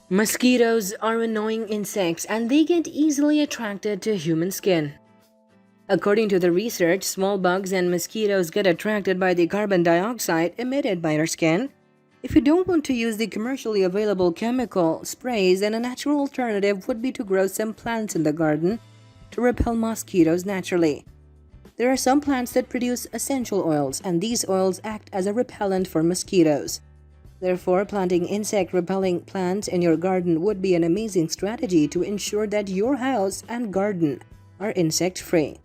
Mosquitoes are annoying insects and they get easily attracted to human skin. According to the research, small bugs and mosquitoes get attracted by the carbon dioxide emitted by our skin. If you don't want to use the commercially available chemical sprays, then a natural alternative would be to grow some plants in the garden to repel mosquitoes naturally. There are some plants that produce essential oils, and these oils act as a repellent for mosquitoes. Therefore, planting insect-repelling plants in your garden would be an amazing strategy to ensure that your house and garden are insect-free.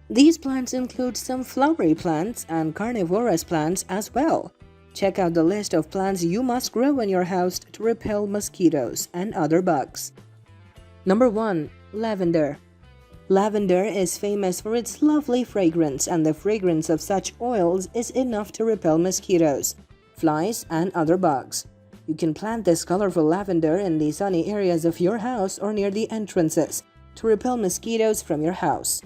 These plants include some flowery plants and carnivorous plants as well. Check out the list of plants you must grow in your house to repel mosquitoes and other bugs. Number 1. Lavender. Lavender is famous for its lovely fragrance, and the fragrance of such oils is enough to repel mosquitoes, flies, and other bugs. You can plant this colorful lavender in the sunny areas of your house or near the entrances to repel mosquitoes from your house.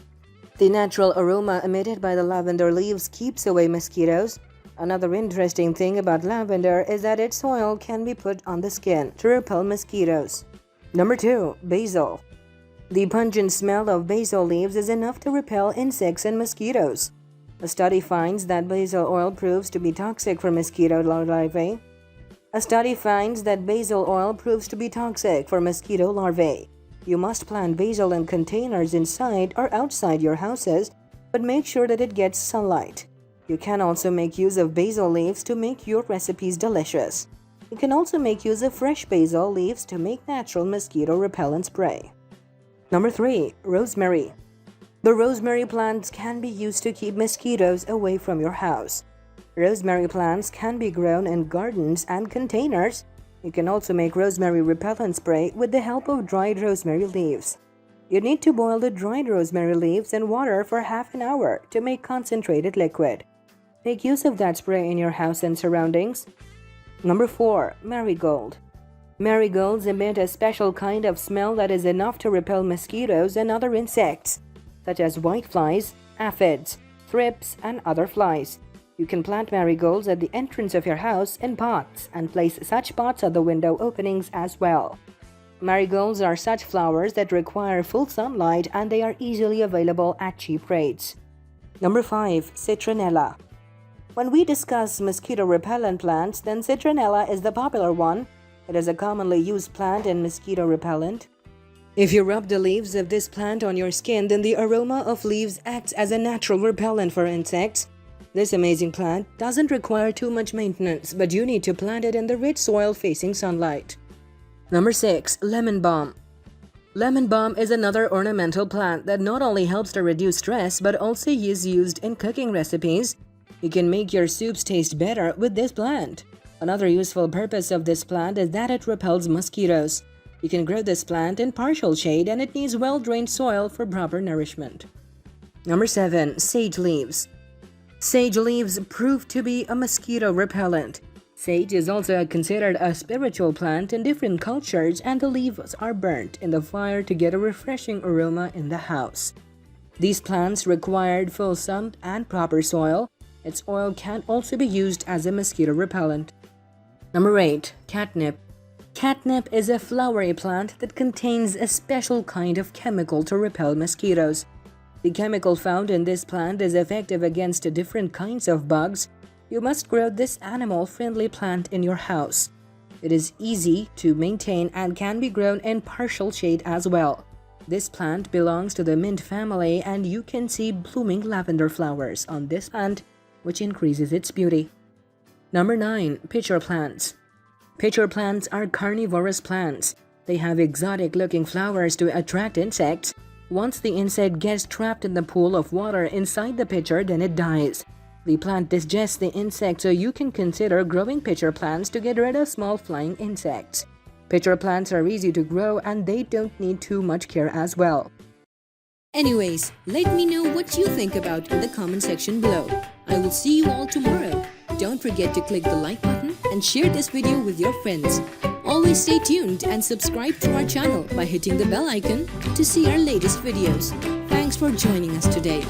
The natural aroma emitted by the lavender leaves keeps away mosquitoes. Another interesting thing about lavender is that its oil can be put on the skin to repel mosquitoes. Number 2. Basil. The pungent smell of basil leaves is enough to repel insects and mosquitoes. A study finds that basil oil proves to be toxic for mosquito larvae. You must plant basil in containers inside or outside your houses, but make sure that it gets sunlight. You can also make use of basil leaves to make your recipes delicious. You can also make use of fresh basil leaves to make natural mosquito repellent spray. Number 3. Rosemary. The rosemary plants can be used to keep mosquitoes away from your house. Rosemary plants can be grown in gardens and containers. You can also make rosemary repellent spray with the help of dried rosemary leaves. You need to boil the dried rosemary leaves in water for half an hour to make concentrated liquid. Make use of that spray in your house and surroundings. Number 4. Marigold. Marigolds emit a special kind of smell that is enough to repel mosquitoes and other insects, such as whiteflies, aphids, thrips, and other flies. You can plant marigolds at the entrance of your house in pots and place such pots at the window openings as well. Marigolds are such flowers that require full sunlight, and they are easily available at cheap rates. Number 5. Citronella. When we discuss mosquito repellent plants, then Citronella is the popular one. It is a commonly used plant in mosquito repellent. If you rub the leaves of this plant on your skin, then the aroma of leaves acts as a natural repellent for insects. This amazing plant doesn't require too much maintenance, but you need to plant it in the rich soil facing sunlight. Number 6. Lemon balm. Lemon balm is another ornamental plant that not only helps to reduce stress but also is used in cooking recipes. You can make your soups taste better with this plant. Another useful purpose of this plant is that it repels mosquitoes. You can grow this plant in partial shade, and it needs well-drained soil for proper nourishment. Number 7. Sage leaves. Sage leaves prove to be a mosquito repellent. Sage is also considered a spiritual plant in different cultures, and the leaves are burnt in the fire to get a refreshing aroma in the house. These plants required full sun and proper soil. Its oil can also be used as a mosquito repellent. Number 8. Catnip. Catnip is a flowery plant that contains a special kind of chemical to repel mosquitoes. The chemical found in this plant is effective against different kinds of bugs. You must grow this animal-friendly plant in your house. It is easy to maintain and can be grown in partial shade as well. This plant belongs to the mint family, and you can see blooming lavender flowers on this plant, which increases its beauty. Number 9. Pitcher plants. Pitcher plants are carnivorous plants. They have exotic-looking flowers to attract insects. Once the insect gets trapped in the pool of water inside the pitcher, then it dies. The plant digests the insect, so you can consider growing pitcher plants to get rid of small flying insects. Pitcher plants are easy to grow, and they don't need too much care as well. Anyways, let me know what you think about in the comment section below. I will see you all tomorrow. Don't forget to click the like button and share this video with your friends. Always stay tuned and subscribe to our channel by hitting the bell icon to see our latest videos. Thanks for joining us today.